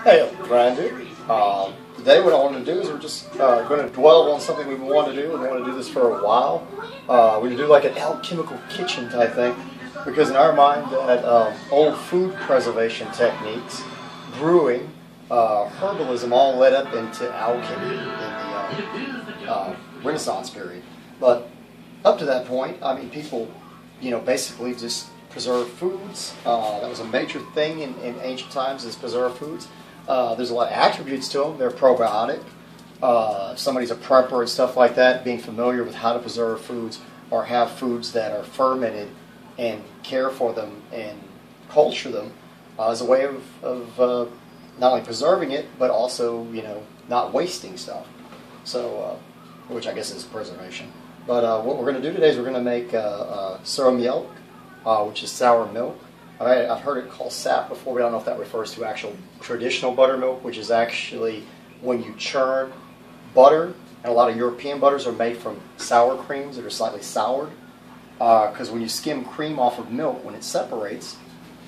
Hey, Brandon. Today what I want to do is we're just going to dwell on something we've been wanting to do, and we want to do this for a while. We're going to do like an alchemical kitchen type thing, because in our mind that old food preservation techniques, brewing, herbalism all led up into alchemy in the Renaissance period. But up to that point, I mean, people, basically just preserve foods. That was a major thing in ancient times, is preserve foods. There's a lot of attributes to them. They're probiotic. If somebody's a prepper and stuff like that, being familiar with how to preserve foods or have foods that are fermented and care for them and culture them is a way of not only preserving it, but also, not wasting stuff. So, which I guess is preservation. But what we're going to do today is we're going to make surmielk, which is sour milk. I've heard it called sap before, but I don't know if that refers to actual traditional buttermilk, which is actually when you churn butter, and a lot of European butters are made from sour creams that are slightly soured. Because when you skim cream off of milk, when it separates,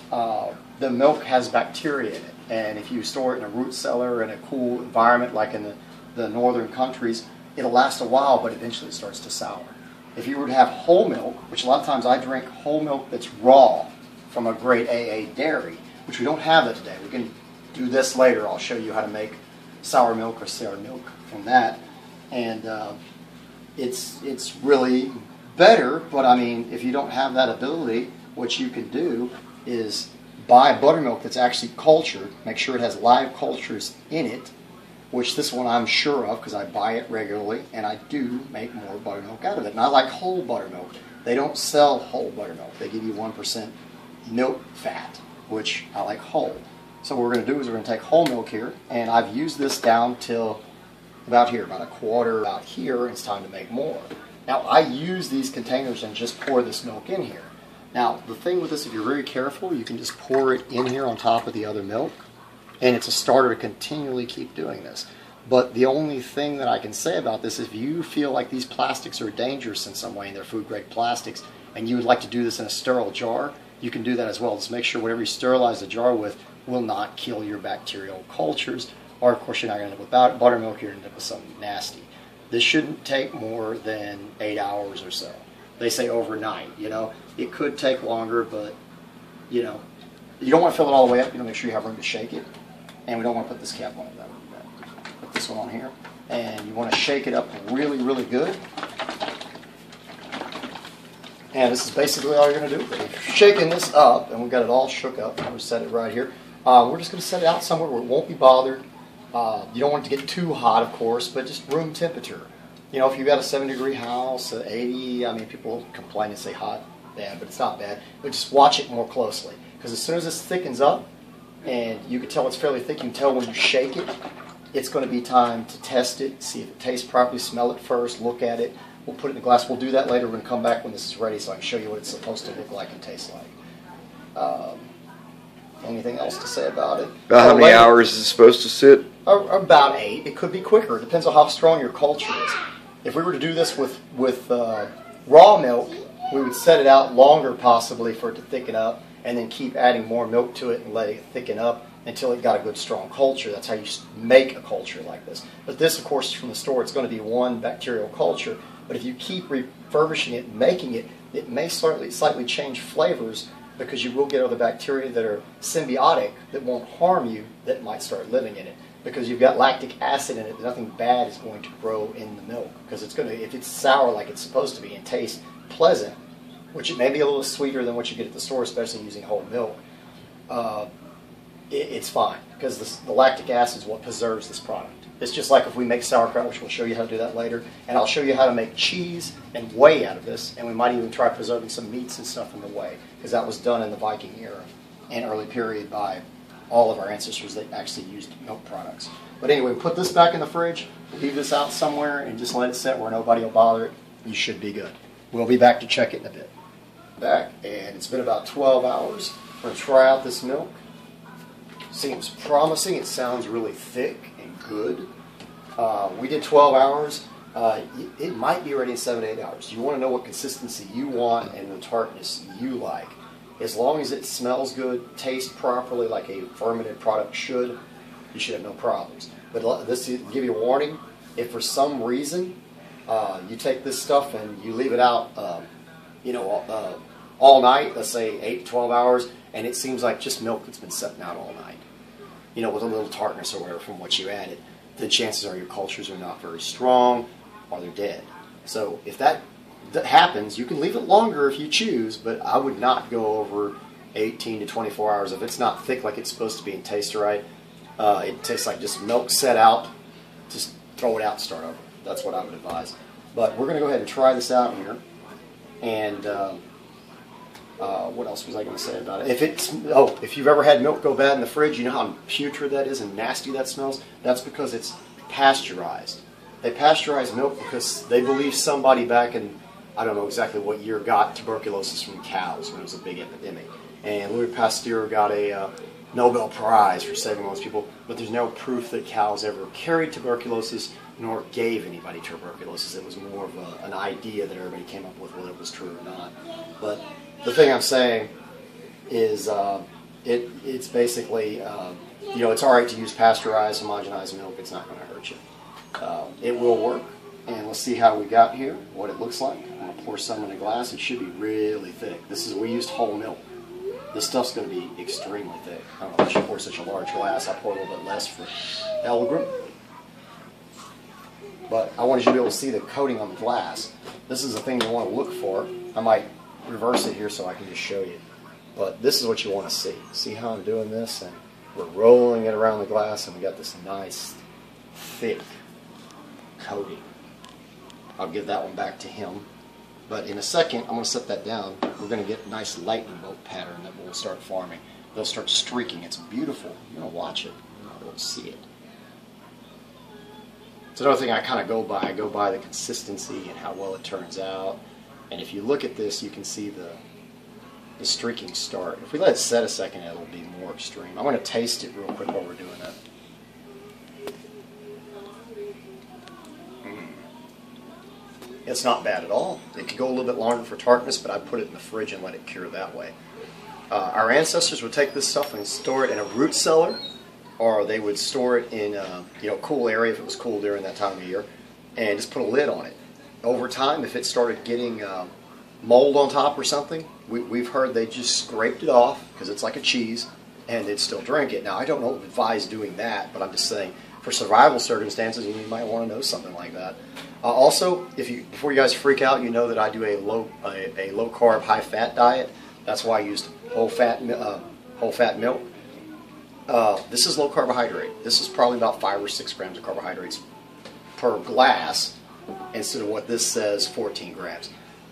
the milk has bacteria in it. And if you store it in a root cellar in a cool environment like in the northern countries, it'll last a while, but eventually it starts to sour. If you were to have whole milk, which a lot of times I drink whole milk that's raw from a great AA dairy, which we don't have that today. We can do this later. I'll show you how to make sour milk or sour milk from that. And it's really better, but I mean, if you don't have that ability, what you can do is buy buttermilk that's actually cultured. Make sure it has live cultures in it, which this one I'm sure of because I buy it regularly, and I do make more buttermilk out of it. And I like whole buttermilk. They don't sell whole buttermilk. They give you 1% milk fat, which I like whole. So what we're going to do is we're going to take whole milk here, and I've used this down till about here, about a quarter about here, and it's time to make more. Now I use these containers and just pour this milk in here. Now the thing with this, if you're very careful, you can just pour it in here on top of the other milk, and it's a starter to continually keep doing this. But the only thing that I can say about this is if you feel like these plastics are dangerous in some way, and they're food grade plastics, and you would like to do this in a sterile jar, you can do that as well. Just make sure whatever you sterilize the jar with will not kill your bacterial cultures, or of course you're not going to end up with buttermilk, you're going to end up with something nasty. This shouldn't take more than 8 hours or so. They say overnight, It could take longer, but, you don't want to fill it all the way up. Make sure you have room to shake it. And we don't want to put this cap on it. Put this one on here. And you want to shake it up really, really good. And this is basically all you're going to do. If you're shaking this up, and we've got it all shook up, I'm going to set it right here. We're just going to set it out somewhere where it won't be bothered. You don't want it to get too hot, of course, but just room temperature. If you've got a 70-degree house, 80, I mean, people complain and say hot, bad, but it's not bad. But just watch it more closely. Because as soon as this thickens up, and you can tell it's fairly thick, you can tell when you shake it, it's going to be time to test it, see if it tastes properly, smell it first, look at it. We'll put it in the glass. We'll do that later. We're going to come back when this is ready so I can show you what it's supposed to look like and taste like. Anything else to say about it? About how many hours is it supposed to sit? About 8. It could be quicker. It depends on how strong your culture is. If we were to do this with raw milk, we would set it out longer possibly for it to thicken up, and then keep adding more milk to it and let it thicken up until it got a good strong culture. That's how you make a culture like this. But this, of course, is from the store. It's going to be one bacterial culture. But if you keep refurbishing it and making it, it may slightly change flavors, because you will get other bacteria that are symbiotic that won't harm you that might start living in it. Because you've got lactic acid in it, nothing bad is going to grow in the milk. Because it's going to, if it's sour like it's supposed to be and tastes pleasant, which it may be a little sweeter than what you get at the store, especially using whole milk, it's fine. Because the lactic acid is what preserves this product. It's just like if we make sauerkraut, which we'll show you how to do that later, and I'll show you how to make cheese and whey out of this, and we might even try preserving some meats and stuff in the whey, because that was done in the Viking era and early period by all of our ancestors that actually used milk products. But anyway, put this back in the fridge, leave this out somewhere, and just let it sit where nobody will bother it. You should be good. We'll be back to check it in a bit. Back, and it's been about 12 hours. We're going to try out this milk. Seems promising. It sounds really thick and good. We did 12 hours. It might be ready in 7 to 8 hours. You want to know what consistency you want and the tartness you like. as long as it smells good, tastes properly like a fermented product should, you should have no problems. But this to give you a warning, if for some reason you take this stuff and you leave it out, all night, let's say 8 to 12 hours, and it seems like just milk that's been sitting out all night, with a little tartness or whatever from what you added, then chances are your cultures are not very strong or they're dead. So if that happens, you can leave it longer if you choose, but I would not go over 18 to 24 hours. If it's not thick like it's supposed to be and tastes right, it tastes like just milk set out, just throw it out and start over. That's what I would advise. But we're going to go ahead and try this out here. And what else was I going to say about it? If you've ever had milk go bad in the fridge, you know how putrid that is and nasty that smells? That's because it's pasteurized. They pasteurize milk because they believe somebody back in, I don't know exactly what year, got tuberculosis from cows when it was a big epidemic. And Louis Pasteur got a Nobel Prize for saving those people, but there's no proof that cows ever carried tuberculosis nor gave anybody tuberculosis. It was more of an idea that everybody came up with, whether it was true or not. But the thing I'm saying is it's basically, it's all right to use pasteurized, homogenized milk. It's not going to hurt you. It will work, and let's see how we got here, what it looks like. I'm going to pour some in a glass. It should be really thick. We used whole milk. This stuff's going to be extremely thick. I don't know if I should pour such a large glass. I pour a little bit less for Elegrum. But I wanted you to be able to see the coating on the glass. This is the thing you want to look for. I might reverse it here so I can just show you. But this is what you want to see. See how I'm doing this? And we're rolling it around the glass, and we got this nice, thick coating. I'll give that one back to him. But in a second, I'm going to set that down. We're going to get a nice lightning bolt pattern that we'll start forming. They'll start streaking. It's beautiful. You're going to watch it. You'll see it. It's another thing I kind of go by. I go by the consistency and how well it turns out. And if you look at this, you can see the streaking start. If we let it set a second, it'll be more extreme. I'm going to taste it real quick while we're doing that. It's not bad at all. It could go a little bit longer for tartness, but I'd put it in the fridge and let it cure that way. Our ancestors would take this stuff and store it in a root cellar, or they would store it in a cool area if it was cool during that time of year, and just put a lid on it. Over time, if it started getting mold on top or something, we've heard they just scraped it off because it's like a cheese, and they'd still drink it. Now, I don't advise doing that, but I'm just saying for survival circumstances, you might want to know something like that. Also, before you guys freak out, you know that I do a low carb, high fat diet. That's why I used whole fat milk. This is low carbohydrate. This is probably about 5 or 6 grams of carbohydrates per glass, instead of what this says, 14 grams.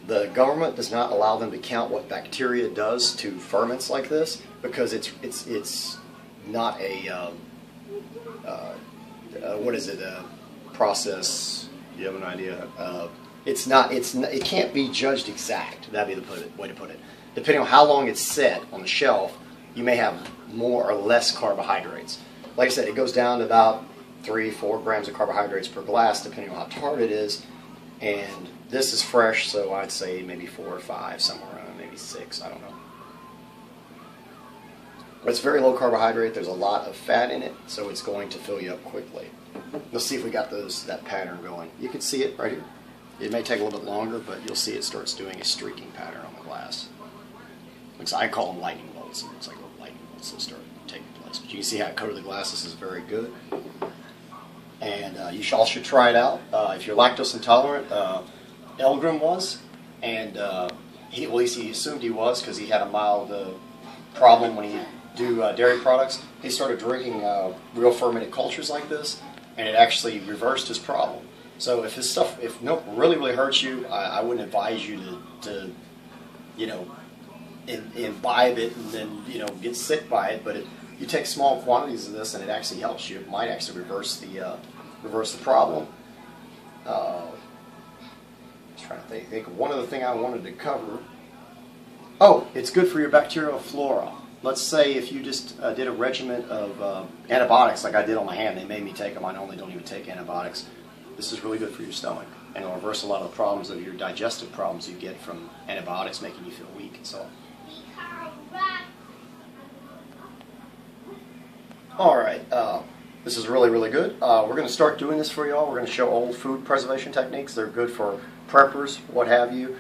The government does not allow them to count what bacteria does to ferments like this because it's not a process. You have an idea? It can't be judged exact. That'd be the way to put it. Depending on how long it's set on the shelf, you may have more or less carbohydrates. Like I said, it goes down to about 3-4 grams of carbohydrates per glass, depending on how tart it is. And this is fresh, so I'd say maybe 4 or 5, somewhere around maybe 6. I don't know. But it's very low carbohydrate. There's a lot of fat in it, so it's going to fill you up quickly. Let's see if we got that pattern going. You can see it right here. It may take a little bit longer, but you'll see it starts doing a streaking pattern on the glass. I call them lightning bolts. It's like little lightning bolts that start taking place. But you can see how it coated the glass. This is very good. And you all should try it out. If you're lactose intolerant, Elegrum was, and at least he assumed he was because he had a mild problem when he do dairy products. He started drinking real fermented cultures like this, and it actually reversed his problem. So if milk really hurts you, I wouldn't advise you to imbibe it and then get sick by it. But if you take small quantities of this and it actually helps you, it might actually reverse the problem. Trying to think of one other thing I wanted to cover. Oh, it's good for your bacterial flora. Let's say if you just did a regimen of antibiotics like I did on my hand. They made me take them. I normally don't even take antibiotics. This is really good for your stomach, and it'll reverse a lot of the problems of your digestive problems you get from antibiotics making you feel weak and so on. All right, this is really, really good. We're going to start doing this for y'all. We're going to show old food preservation techniques. They're good for preppers, what have you,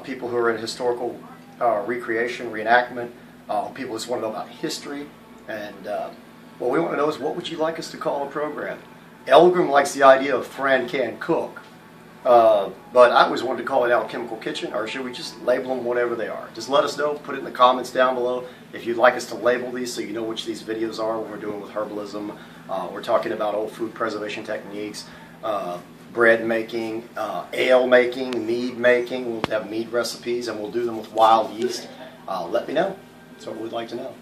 people who are in historical recreation, reenactment, people just want to know about history. And what we want to know is, what would you like us to call a program? Elgrim likes the idea of Fran Can Cook, but I always wanted to call it Alchemical Kitchen, or should we just label them whatever they are? Just let us know, put it in the comments down below if you'd like us to label these so you know which these videos are when we're doing with herbalism. We're talking about old food preservation techniques, bread making, ale making, mead making. We'll have mead recipes and we'll do them with wild yeast. Let me know. That's what we'd like to know.